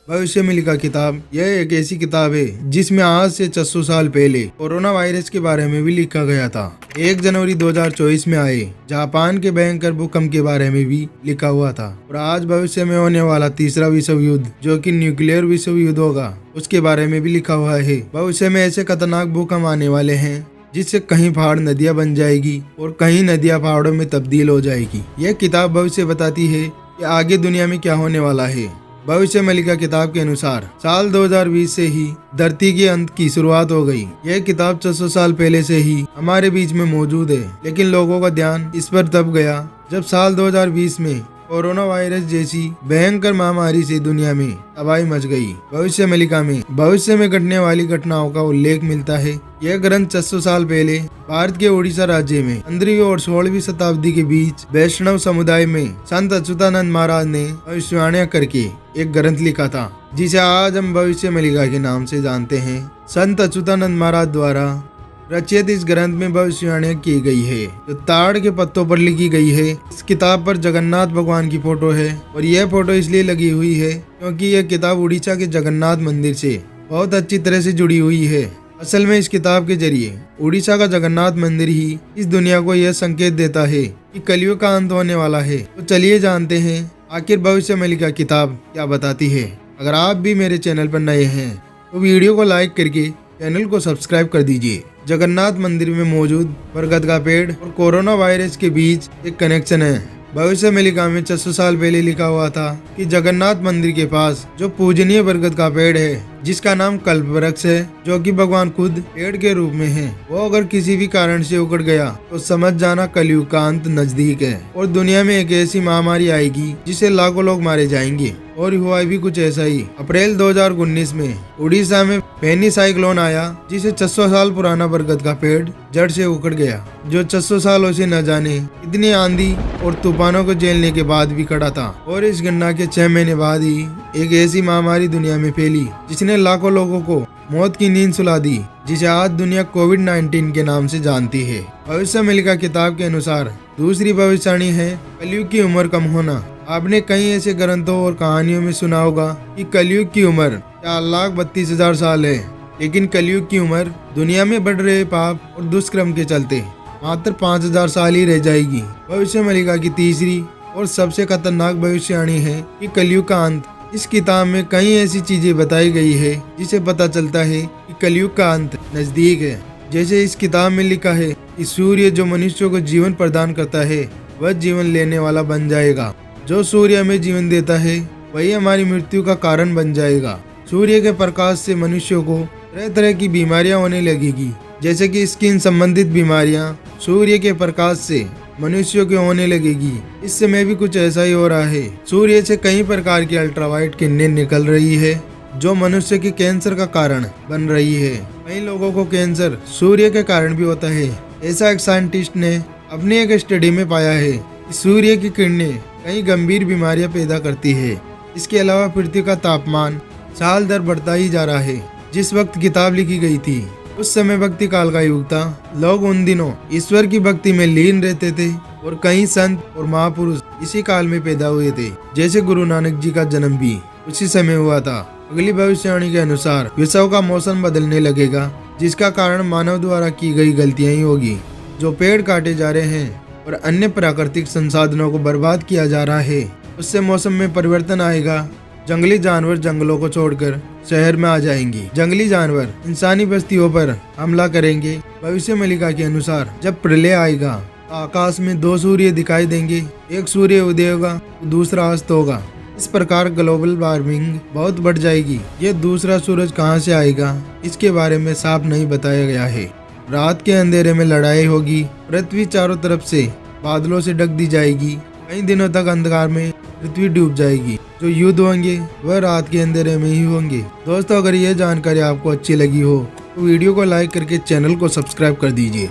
भविष्य में लिखा किताब यह एक ऐसी किताब है जिसमें आज से 600 साल पहले कोरोना वायरस के बारे में भी लिखा गया था। 1 जनवरी 2024 में आए जापान के भयंकर भूकंप के बारे में भी लिखा हुआ था। और आज भविष्य में होने वाला तीसरा विश्व युद्ध जो कि न्यूक्लियर विश्व युद्ध होगा उसके बारे में भी लिखा हुआ है। भविष्य में ऐसे खतरनाक भूकंप आने वाले हैं जिससे कहीं पहाड़ नदियां बन जाएगी और कहीं नदियां पहाड़ों में तब्दील हो जाएगी। यह किताब भविष्य बताती है कि आगे दुनिया में क्या होने वाला है। भविष्य में लिखा किताब के अनुसार साल 2020 से ही धरती के अंत की शुरुआत हो गई। यह किताब 600 साल पहले से ही हमारे बीच में मौजूद है, लेकिन लोगों का ध्यान इस पर तब गया जब साल 2020 में कोरोना वायरस जैसी भयंकर महामारी से दुनिया में तबाही मच गई। भविष्य में लिखा में भविष्य में घटने वाली घटनाओं का उल्लेख मिलता है। यह ग्रंथ 600 साल पहले भारत के उड़ीसा राज्य में 15वीं और 16वीं शताब्दी के बीच वैष्णव समुदाय में संत अच्युतानंद महाराज ने भविष्यवाणियां करके एक ग्रंथ लिखा था, जिसे आज हम भविष्य में लिखा के नाम से जानते हैं। संत अच्युतानंद महाराज द्वारा रचित इस ग्रंथ में भविष्यवाणियां की गई है जो ताड़ के पत्तों पर लिखी गई है। इस किताब पर जगन्नाथ भगवान की फोटो है और यह फोटो इसलिए लगी हुई है क्योंकि यह किताब उड़ीसा के जगन्नाथ मंदिर से बहुत अच्छी तरह से जुड़ी हुई है। असल में इस किताब के जरिए उड़ीसा का जगन्नाथ मंदिर ही इस दुनिया को यह संकेत देता है कि कलयुग का अंत होने वाला है। तो चलिए जानते हैं आखिर भविष्य में लिखा किताब क्या बताती है। अगर आप भी मेरे चैनल पर नए हैं तो वीडियो को लाइक करके चैनल को सब्सक्राइब कर दीजिए। जगन्नाथ मंदिर में मौजूद बरगद का पेड़ और कोरोना वायरस के बीच एक कनेक्शन है। भविष्य में लिखा में 600 साल पहले लिखा हुआ था कि जगन्नाथ मंदिर के पास जो पूजनीय बरगद का पेड़ है जिसका नाम कल्प वृक्ष है, जो कि भगवान खुद पेड़ के रूप में है, वो अगर किसी भी कारण से उखड़ गया तो समझ जाना कलयुग का अंत नजदीक है और दुनिया में एक ऐसी महामारी आएगी जिससे लाखों लोग मारे जाएंगे। और हुआ भी कुछ ऐसा ही। अप्रैल 2019 में उड़ीसा में फैनी साइक्लोन आया जिसे 600 साल पुराना बरगद का पेड़ जड़ से उखड़ गया, जो 600 सालों से न जाने इतनी आंधी और तूफानों को झेलने के बाद भी खड़ा था। और इस घटना के 6 महीने बाद ही एक ऐसी महामारी दुनिया में फैली जिसने लाखों लोगों को मौत की नींद सुला दी, जिसे आज दुनिया कोविड-19 के नाम से जानती है। भविष्य में लिखा किताब के अनुसार दूसरी भविष्यवाणी है कलयुग की उम्र कम होना। आपने कई ऐसे ग्रंथों और कहानियों में सुना होगा कि कलयुग की उम्र 4,32,000 साल है, लेकिन कलयुग की उम्र दुनिया में बढ़ रहे पाप और दुष्कर्म के चलते मात्र 5,000 साल ही रह जाएगी। भविष्य में लिखा की तीसरी और सबसे खतरनाक भविष्यवाणी है कि कलयुग का अंत। इस किताब में कई ऐसी चीजें बताई गई है जिसे पता चलता है कि कलयुग का अंत नजदीक है। जैसे इस किताब में लिखा है कि सूर्य जो मनुष्य को जीवन प्रदान करता है वह जीवन लेने वाला बन जाएगा। जो सूर्य हमें जीवन देता है वही हमारी मृत्यु का कारण बन जाएगा। सूर्य के प्रकाश से मनुष्यों को तरह तरह की बीमारियां होने लगेगी, जैसे कि स्किन संबंधित बीमारियां सूर्य के प्रकाश से मनुष्यों के होने लगेगी। इस समय भी कुछ ऐसा ही हो रहा है। सूर्य से कई प्रकार की अल्ट्रावायलेट किरणें निकल रही है जो मनुष्य के कैंसर का कारण बन रही है। कई लोगों को कैंसर सूर्य के कारण भी होता है। ऐसा एक साइंटिस्ट ने अपनी एक स्टडी में पाया है कि सूर्य की किरणें कई गंभीर बीमारियां पैदा करती है। इसके अलावा पृथ्वी का तापमान साल दर बढ़ता ही जा रहा है। जिस वक्त किताब लिखी गई थी उस समय भक्ति काल का युग था। लोग उन दिनों ईश्वर की भक्ति में लीन रहते थे और कई संत और महापुरुष इसी काल में पैदा हुए थे। जैसे गुरु नानक जी का जन्म भी उसी समय हुआ था। अगली भविष्यवाणी के अनुसार विश्व का मौसम बदलने लगेगा, जिसका कारण मानव द्वारा की गई गलतियां ही होगी। जो पेड़ काटे जा रहे हैं और अन्य प्राकृतिक संसाधनों को बर्बाद किया जा रहा है, उससे मौसम में परिवर्तन आएगा। जंगली जानवर जंगलों को छोड़कर शहर में आ जाएंगे। जंगली जानवर इंसानी बस्तियों पर हमला करेंगे। भविष्य में लिखा के अनुसार जब प्रलय आएगा तो आकाश में 2 सूर्य दिखाई देंगे, एक सूर्य उदय होगा तो दूसरा अस्त होगा। इस प्रकार ग्लोबल वार्मिंग बहुत बढ़ जाएगी। ये दूसरा सूरज कहाँ से आएगा इसके बारे में साफ नहीं बताया गया है। रात के अंधेरे में लड़ाई होगी। पृथ्वी चारों तरफ से बादलों से ढक दी जाएगी। कई दिनों तक अंधकार में पृथ्वी डूब जाएगी। जो युद्ध होंगे वह रात के अंधेरे में ही होंगे। दोस्तों, अगर यह जानकारी आपको अच्छी लगी हो तो वीडियो को लाइक करके चैनल को सब्सक्राइब कर दीजिए।